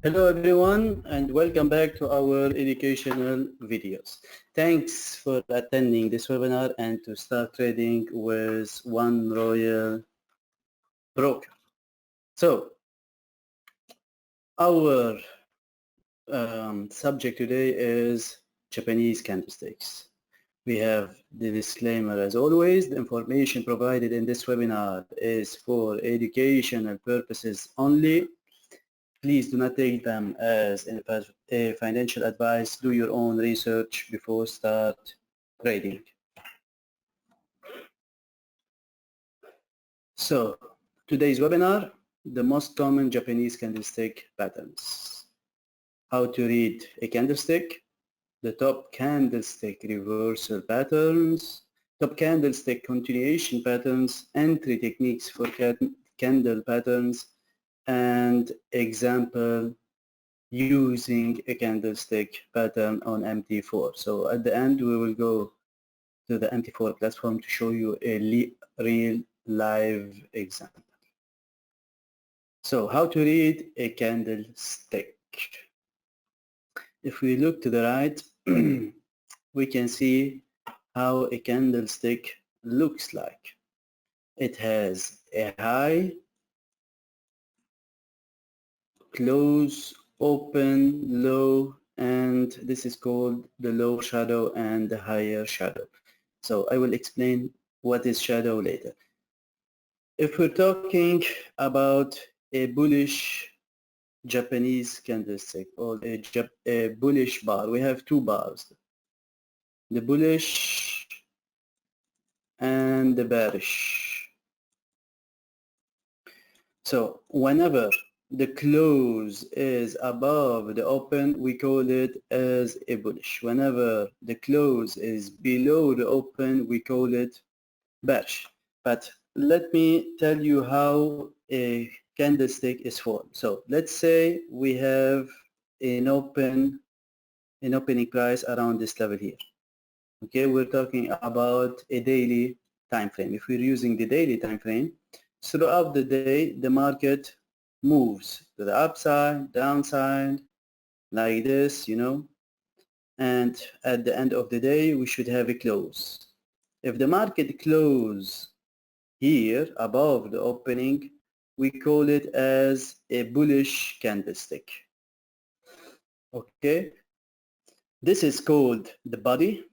Hello everyone and welcome back to our educational videos. Thanks for attending this webinar and to start trading with OneRoyal broker. So our subject today is Japanese candlesticks. We have the disclaimer as always. The information provided in this webinar is for educational purposes only. Please do not take them as a financial advice. Do your own research before start trading. So today's webinar, the most common Japanese candlestick patterns. How to read a candlestick, the top candlestick reversal patterns, top candlestick continuation patterns, entry techniques for candle patterns, and example using a candlestick pattern on MT4. So at the end we will go to the MT4 platform to show you a real live example. So how to read a candlestick. If we look to the right, we can see how a candlestick looks like. It has a high, close, open, low, and this is called the low shadow and the higher shadow. So I will explain what is shadow later. If we're talking about a bullish Japanese candlestick or a bullish bar, we have two bars, the bullish and the bearish. So whenever the close is above the open, we call it as a bullish. Whenever the close is below the open, we call it bearish. But let me tell you how a candlestick is formed. So let's say we have an opening price around this level here. Okay, we're talking about a daily time frame. If we're using the daily time frame, throughout the day, the market moves to the upside, downside, like this, and at the end of the day, we should have a close. If the market close here above the opening, we call it as a bullish candlestick. Okay, this is called the body.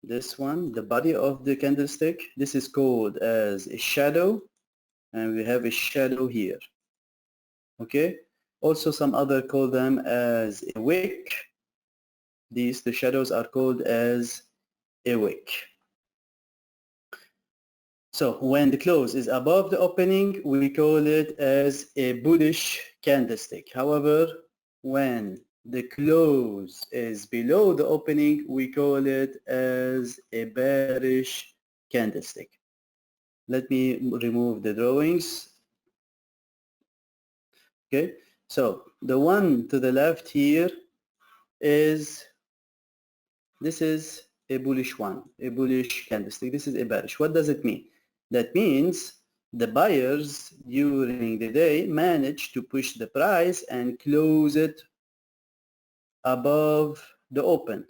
This one, the body of the candlestick. This is called as a shadow, and we have a shadow here. Okay, also some other call them as a wick. The shadows are called as a wick. So when the close is above the opening, we call it as a bullish candlestick. However, when the close is below the opening, we call it as a bearish candlestick. Let me remove the drawings. Okay, so the one to the left here this is a bullish one, a bullish candlestick. This is a bearish. What does it mean? That means the buyers during the day manage to push the price and close it above the open,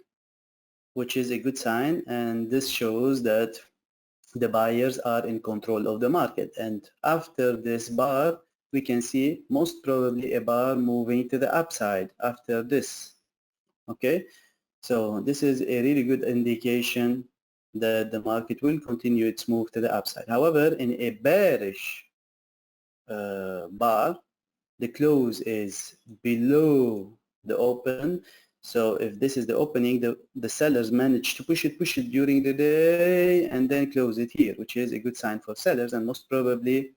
which is a good sign, and this shows that the buyers are in control of the market. And after this bar, we can see most probably a bar moving to the upside after this. Okay, so this is a really good indication that the market will continue its move to the upside. However, in a bearish bar, the close is below the open. So if this is the opening, the sellers manage to push it during the day and then close it here, which is a good sign for sellers, and most probably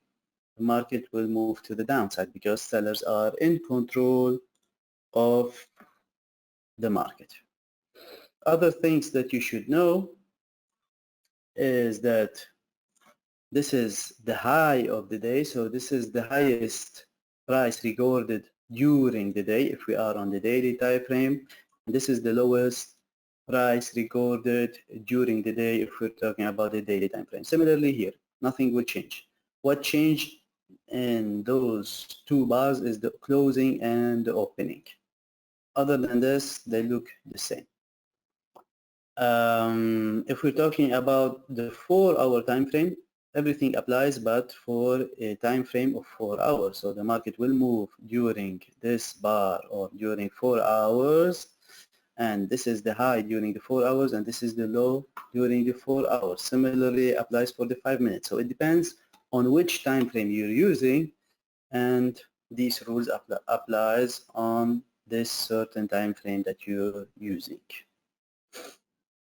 the market will move to the downside because sellers are in control of the market. Other things that you should know is that this is the high of the day, so this is the highest price recorded during the day if we are on the daily time frame. And this is the lowest price recorded during the day if we're talking about the daily time frame. Similarly here, nothing will change. What changed in those two bars is the closing and the opening. Other than this, they look the same. If we're talking about the 4-hour time frame, everything applies but for a time frame of 4 hours. So the market will move during this bar or during 4 hours, and this is the high during the 4 hours and this is the low during the 4 hours. Similarly applies for the 5 minutes. So it depends on which time frame you're using, and these rules applies on this certain time frame that you're using.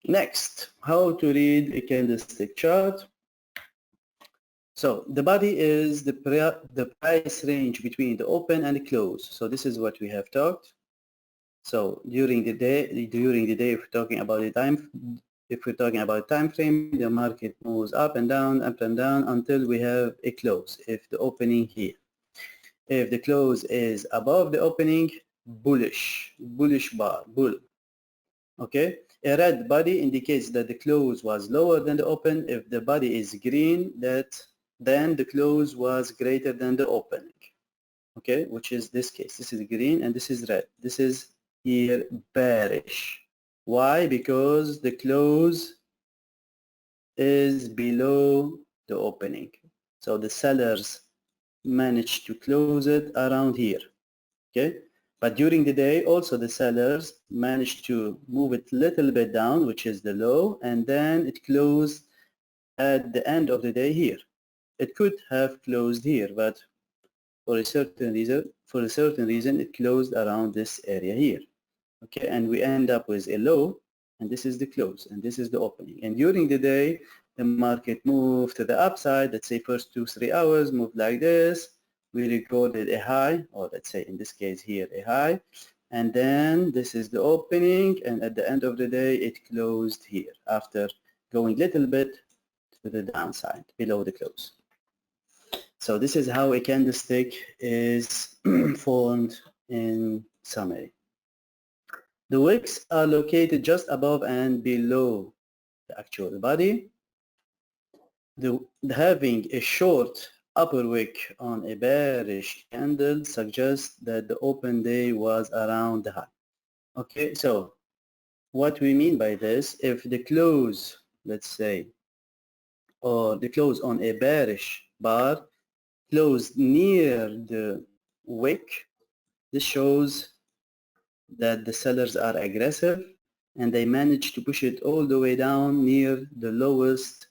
Next, how to read a candlestick chart. So the body is the price range between the open and the close. So this is what we have talked. So during the day, if we're talking about the time, if we're talking about time frame, the market moves up and down until we have a close. If the opening here, if the close is above the opening, bullish bar, bull. Okay, a red body indicates that the close was lower than the open. If the body is green, then the close was greater than the opening. Okay, which is this case. This is green and this is red. This is here bearish. Why? Because the close is below the opening. So the sellers managed to close it around here. Okay, but during the day also the sellers managed to move it a little bit down, which is the low, and then it closed at the end of the day here. It could have closed here, but for a certain reason it closed around this area here. Okay, and we end up with a low, and this is the close and this is the opening. And during the day the market moved to the upside. Let's say first 2-3 hours moved like this. We recorded a high, or let's say in this case here a high, and then this is the opening, and at the end of the day it closed here after going little bit to the downside below the close. So this is how a candlestick is formed in summary. The wicks are located just above and below the actual body. Having a short upper wick on a bearish candle suggests that the open day was around the high. Okay, so what we mean by this, if the close, let's say, or the close on a bearish bar closed near the wick, this shows that the sellers are aggressive and they managed to push it all the way down near the lowest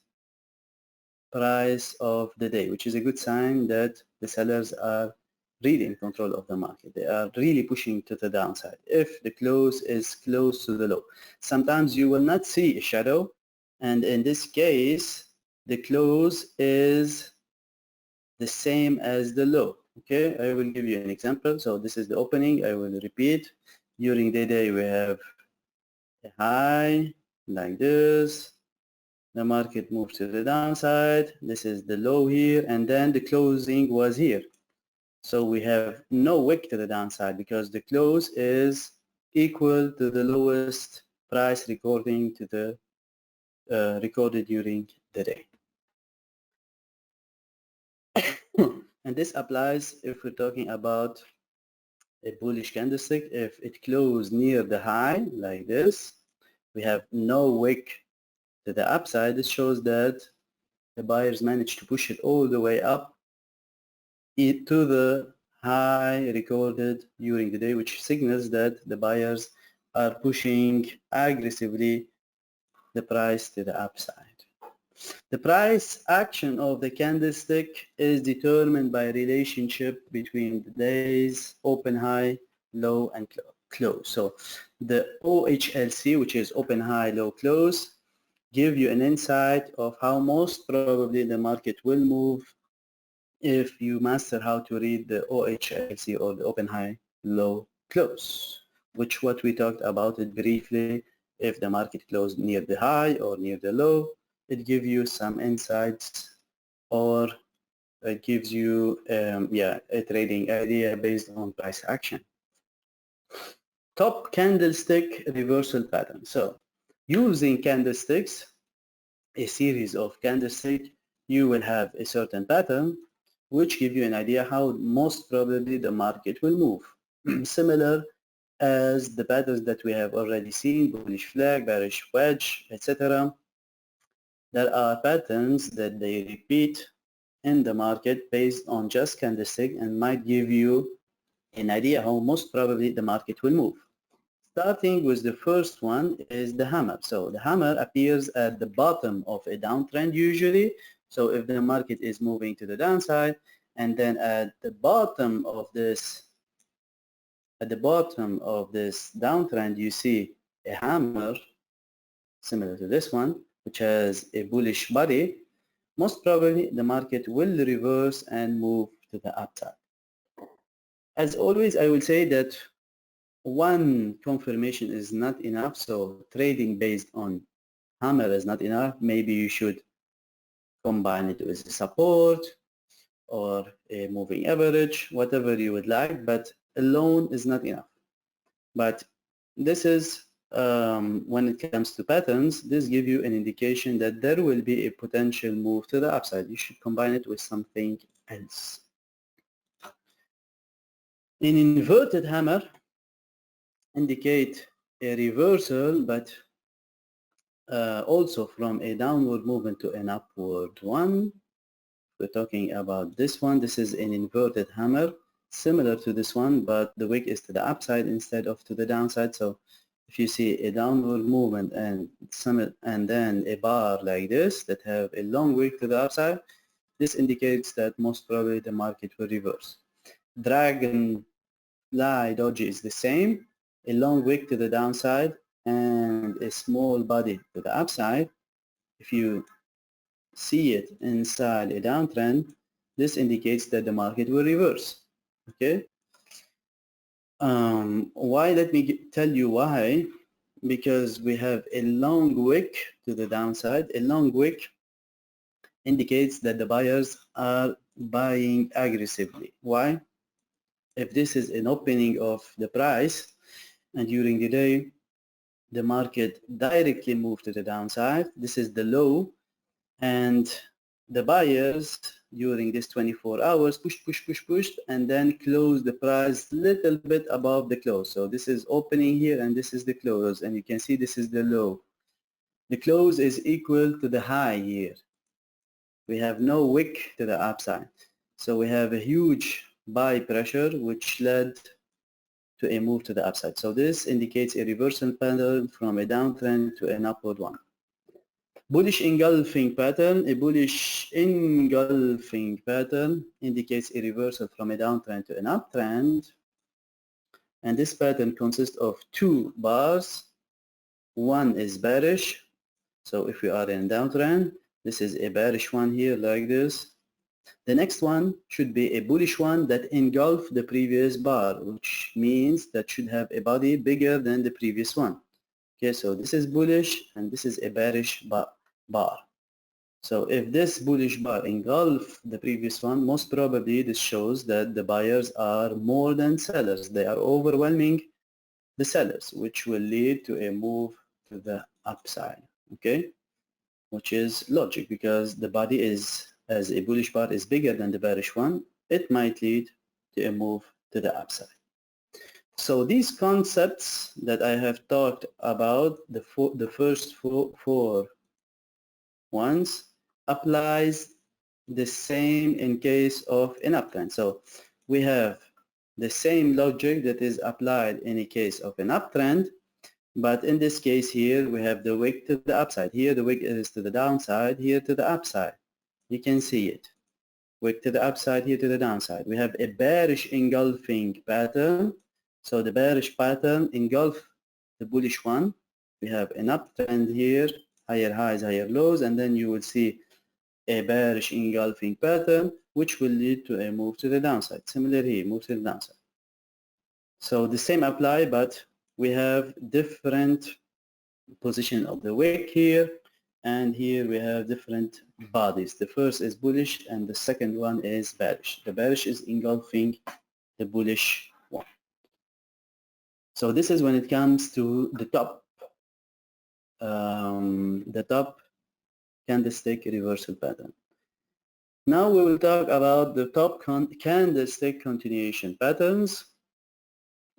price of the day, which is a good sign that the sellers are really in control of the market. They are really pushing to the downside if the close is close to the low. Sometimes you will not see a shadow, and in this case the close is the same as the low. Okay, I will give you an example. So this is the opening. I will repeat. During the day we have a high like this. The market moves to the downside. This is the low here, and then the closing was here. So we have no wick to the downside because the close is equal to the lowest price recorded during the day. And this applies if we're talking about a bullish candlestick. If it closed near the high like this, we have no wick to the upside. This shows that the buyers managed to push it all the way up to the high recorded during the day, which signals that the buyers are pushing aggressively the price to the upside. The price action of the candlestick is determined by a relationship between the day's open high, low, and close. So the OHLC, which is open high, low, close, give you an insight of how most probably the market will move if you master how to read the OHLC, or the open high, low, close, which what we talked about it briefly. If the market closed near the high or near the low, it gives you some insights, or it gives you a trading idea based on price action. Top candlestick reversal pattern. So using candlesticks, a series of candlesticks, you will have a certain pattern. which give you an idea how most probably the market will move. Similar as the patterns that we have already seen, bullish flag, bearish wedge, etc. There are patterns that they repeat in the market based on just candlestick and might give you an idea how most probably the market will move. Starting with the first one is the hammer. So the hammer appears at the bottom of a downtrend usually. So if the market is moving to the downside, and then at the bottom of this downtrend you see a hammer similar to this one, which has a bullish body, most probably the market will reverse and move to the upside. As always, I will say that one confirmation is not enough, so trading based on hammer is not enough. Maybe you should combine it with a support or a moving average, whatever you would like, but alone is not enough. But this is when it comes to patterns, this gives you an indication that there will be a potential move to the upside. You should combine it with something else. An inverted hammer indicate a reversal, but also from a downward movement to an upward one. We're talking about this one. This is an inverted hammer, similar to this one, but the wick is to the upside instead of to the downside. So if you see a downward movement and then a bar like this that have a long wick to the upside, this indicates that most probably the market will reverse. Dragonfly doji is the same, a long wick to the downside and a small body to the upside. If you see it inside a downtrend, this indicates that the market will reverse. Okay. Why? Let me tell you why. Because we have a long wick to the downside. A long wick indicates that the buyers are buying aggressively. Why? If this is an opening of the price and during the day the market directly moved to the downside, this is the low, and the buyers during this 24 hours pushed and then closed the price little bit above the close. So this is opening here and this is the close, and you can see this is the low. The close is equal to the high here. We have no wick to the upside. So we have a huge buy pressure which led to a move to the upside. So this indicates a reversal pattern from a downtrend to an upward one. Bullish engulfing pattern. A bullish engulfing pattern indicates a reversal from a downtrend to an uptrend. And this pattern consists of two bars. One is bearish. So if we are in a downtrend, this is a bearish one here like this. The next one should be a bullish one that engulfs the previous bar, which means that should have a body bigger than the previous one. Okay, so this is bullish and this is a bearish bar. So if this bullish bar engulfs the previous one, most probably this shows that the buyers are more than sellers. They are overwhelming the sellers, which will lead to a move to the upside. Okay, which is logic because the body is, as a bullish bar is bigger than the bearish one, it might lead to a move to the upside. So these concepts that I have talked about, the first four ones, applies the same in case of an uptrend. So we have the same logic that is applied in a case of an uptrend, but in this case here we have the wick to the upside. Here the wick is to the downside, here to the upside. You can see it. Wick to the upside, here to the downside. We have a bearish engulfing pattern. So the bearish pattern engulf the bullish one. We have an uptrend here, higher highs, higher lows, and then you will see a bearish engulfing pattern, which will lead to a move to the downside. Similar here, move to the downside. So the same apply, but we have different position of the wick here, and here we have different bodies. The first is bullish and the second one is bearish. The bearish is engulfing the bullish one. So this is when it comes to the top candlestick reversal pattern. Now we will talk about the top candlestick continuation patterns.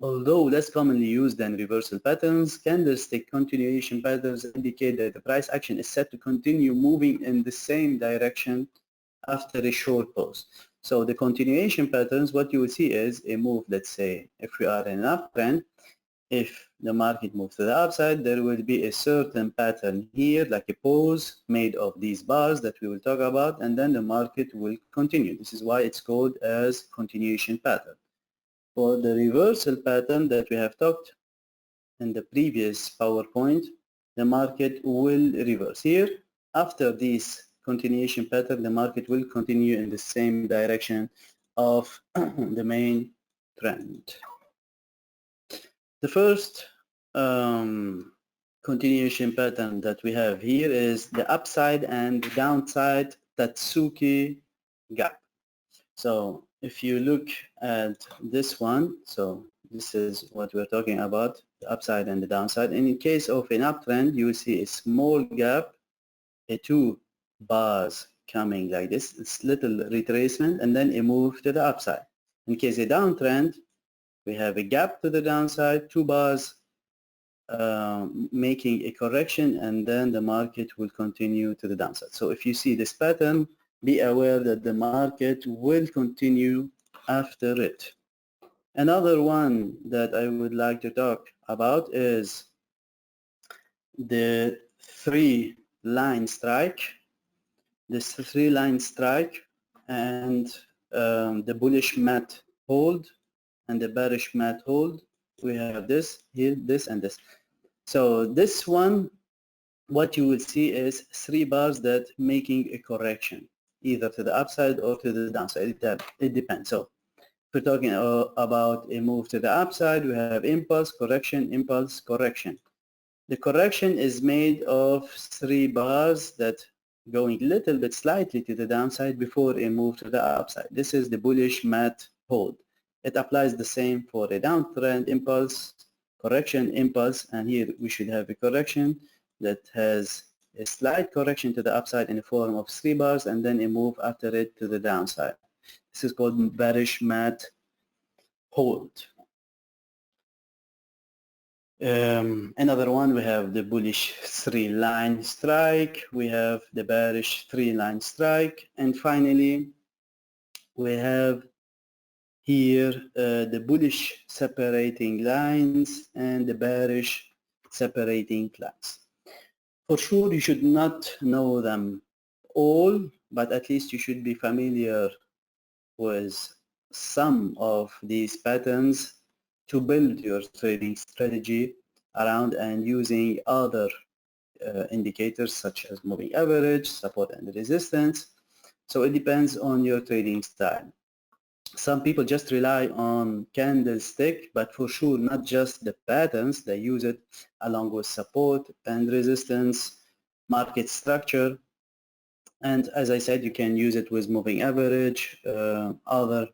Although less commonly used than reversal patterns, candlestick continuation patterns indicate that the price action is set to continue moving in the same direction after a short pause. So the continuation patterns, what you will see is a move, let's say, if we are in an uptrend, if the market moves to the upside, there will be a certain pattern here, like a pause made of these bars that we will talk about, and then the market will continue. This is why it's called as continuation pattern. For the reversal pattern that we have talked in the previous PowerPoint, the market will reverse. Here, after this continuation pattern, the market will continue in the same direction of the main trend. The first continuation pattern that we have here is the upside and downside Tatsuki gap. So if you look at this one, so this is what we're talking about, the upside and the downside. And in case of an uptrend, you will see a small gap, a 2 bars coming like this, it's little retracement, and then a move to the upside. In case a downtrend, we have a gap to the downside, 2 bars making a correction, and then the market will continue to the downside. So if you see this pattern, be aware that the market will continue after it. Another one that I would like to talk about is the 3-line strike. This 3-line strike and the bullish mat hold and the bearish mat hold. We have this here, this and this. So this one, what you will see is 3 bars that making a correction, either to the upside or to the downside. It depends. So if we're talking about a move to the upside, we have impulse, correction, impulse, correction. The correction is made of 3 bars that going a little bit slightly to the downside before a move to the upside. This is the bullish mat hold. It applies the same for a downtrend, impulse, correction, impulse, and here we should have a correction that has a slight correction to the upside in the form of 3 bars and then a move after it to the downside. This is called bearish mat hold. Another one, we have the bullish 3-line strike, we have the bearish 3-line strike, and finally we have here the bullish separating lines and the bearish separating lines. For sure you should not know them all, but at least you should be familiar with some of these patterns to build your trading strategy around and using other indicators such as moving average, support and resistance. So it depends on your trading style. Some people just rely on candlestick, but for sure not just the patterns, they use it along with support and resistance, market structure, and as I said, you can use it with moving average, other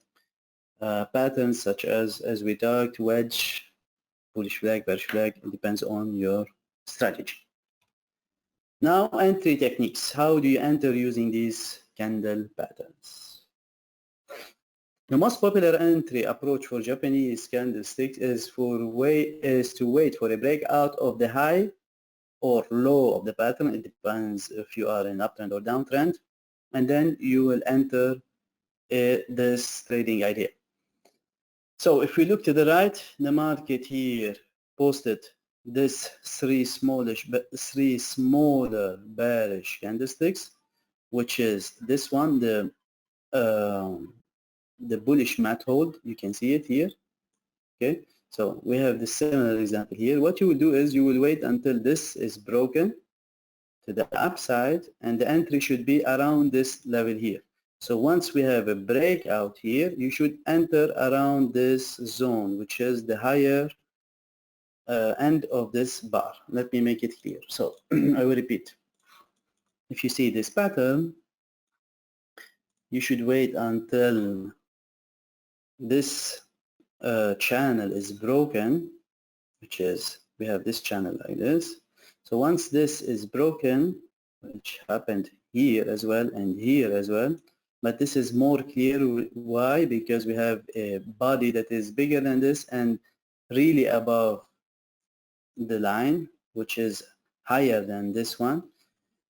patterns such as we talked, wedge, bullish flag, bearish flag. It depends on your strategy. Now entry techniques. How do you enter using these candle patterns? The most popular entry approach for Japanese candlesticks is to wait for a breakout of the high or low of the pattern. It depends if you are in uptrend or downtrend, and then you will enter this trading idea. So if we look to the right, the market here posted this 3 smaller bearish candlesticks, which is this one, the bullish mat hold. You can see it here. Okay, so we have the similar example here. What you will do is you will wait until this is broken to the upside, and the entry should be around this level here. So once we have a breakout here, you should enter around this zone, which is the higher end of this bar. Let me make it clear. So I will repeat. If you see this pattern, you should wait until this channel is broken, which is, we have this channel like this. So once this is broken, which happened here as well and here as well, but this is more clear. Why? Because we have a body that is bigger than this and really above the line, which is higher than this one.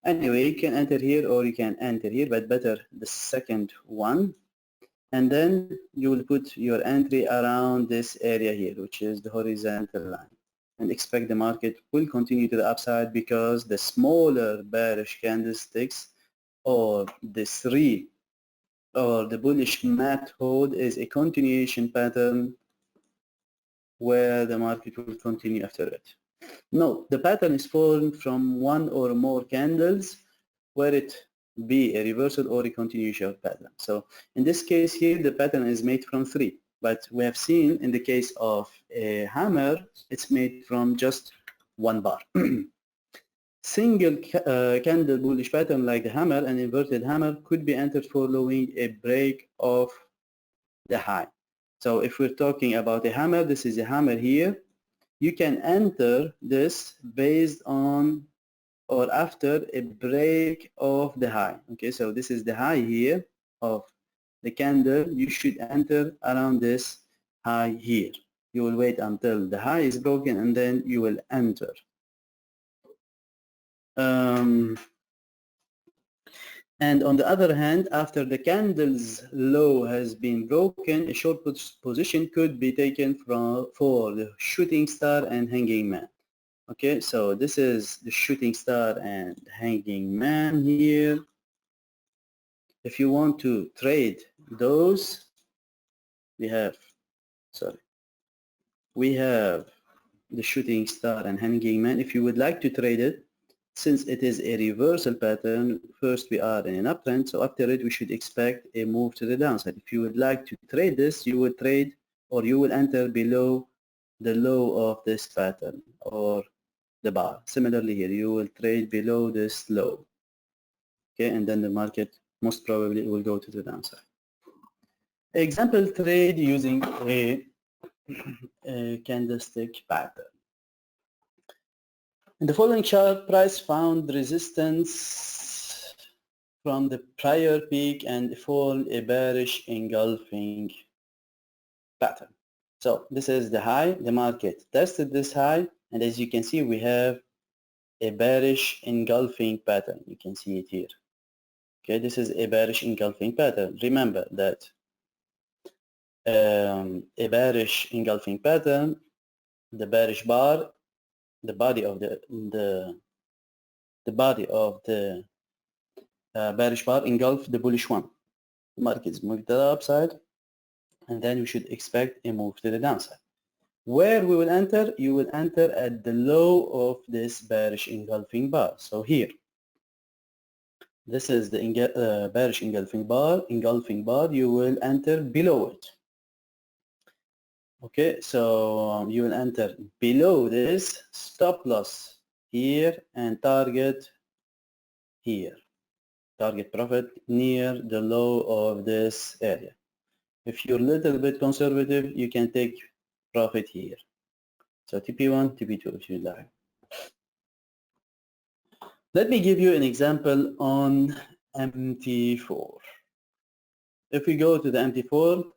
Anyway, you can enter here or you can enter here, but better the second one. And then you will put your entry around this area here, which is the horizontal line, and expect the market will continue to the upside because the smaller bearish candlesticks or the three or the bullish method is a continuation pattern where the market will continue after it. Note, the pattern is formed from one or more candles, where it be a reversal or a continuation pattern. So in this case here, the pattern is made from three, but we have seen in the case of a hammer, it's made from just one bar. Single candle bullish pattern like the hammer, an inverted hammer, could be entered following a break of the high. So if we're talking about a hammer, this is a hammer here. You can enter this based on or after a break of the high. Okay, so this is the high here of the candle. You should enter around this high here. You will wait until the high is broken and then you will enter. And on the other hand, after the candle's low has been broken, a short position could be taken for the shooting star and hanging man. Okay, so this is the shooting star and hanging man here. If you want to trade those, we have the shooting star and hanging man. If you would like to trade it, since it is a reversal pattern, first we are in an uptrend, so after it we should expect a move to the downside. If you would like to trade this, you will trade or you will enter below the low of this pattern or the bar. Similarly here, you will trade below this low. Okay, and then the market most probably will go to the downside. Example trade using a candlestick pattern. In the following chart, price found resistance from the prior peak and formed a bearish engulfing pattern. So this is the high. The market tested this high, and as you can see, we have a bearish engulfing pattern. You can see it here. Okay, this is a bearish engulfing pattern. Remember that a bearish engulfing pattern, the bearish bar, the body of the bearish bar engulf the bullish one. The markets move to the upside, and then we should expect a move to the downside. Where we will enter, you will enter at the low of this bearish engulfing bar. So here, this is the bearish engulfing bar. You will enter below it. Okay, so you will enter below this, stop loss here, and target here. Target profit near the low of this area. If you're a little bit conservative, you can take profit here. So TP1, TP2 if you like. Let me give you an example on MT4. If we go to the MT4,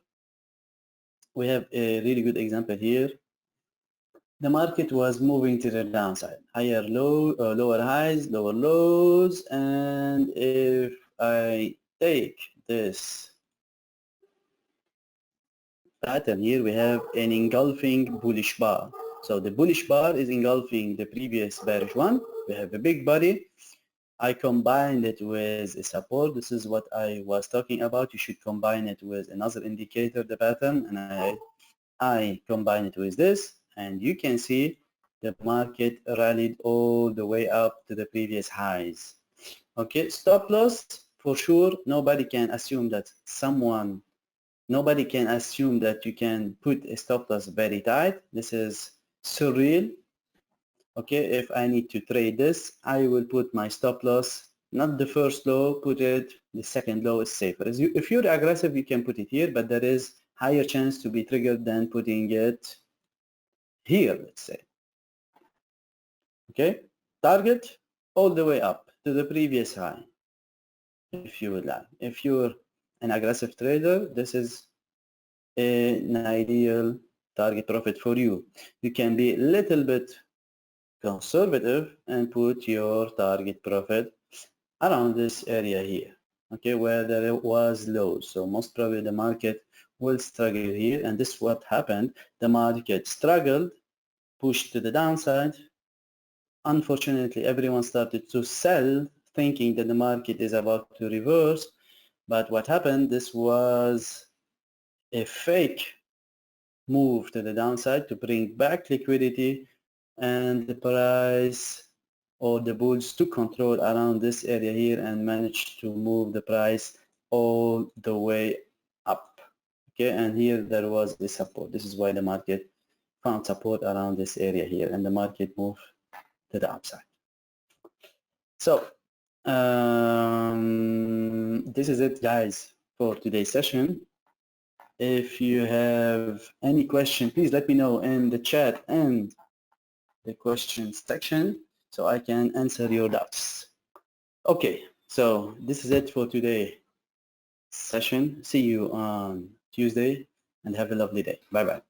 we have a really good example here. The market was moving to the downside, higher low, lower highs, lower lows, and if I take this pattern here, we have an engulfing bullish bar. So the bullish bar is engulfing the previous bearish one. We have a big body. I combined it with a support. This is what I was talking about. You should combine it with another indicator, the pattern, and I combine it with this, and you can see the market rallied all the way up to the previous highs. Okay, stop loss, for sure, nobody can assume that you can put a stop loss very tight. This is surreal. Okay, if I need to trade this, I will put my stop loss, not the first low, put it, the second low is safer. If you're aggressive, you can put it here, but there is higher chance to be triggered than putting it here, let's say. Okay, target all the way up to the previous high, if you would like. If you're an aggressive trader, this is an ideal target profit for you. You can be a little bit conservative and put your target profit around this area here, okay, where there was lows. So most probably the market will struggle here, and this is what happened. The market struggled, pushed to the downside. Unfortunately, everyone started to sell, thinking that the market is about to reverse. But what happened, this was a fake move to the downside to bring back liquidity, and the price or the bulls took control around this area here and managed to move the price all the way up. Okay, and here there was the support. This is why the market found support around this area here, and the market moved to the upside. So this is it, guys, for today's session. If you have any question, please let me know in the chat and the questions section so I can answer your doubts. Okay, so this is it for today's session. See you on Tuesday and have a lovely day. Bye-bye.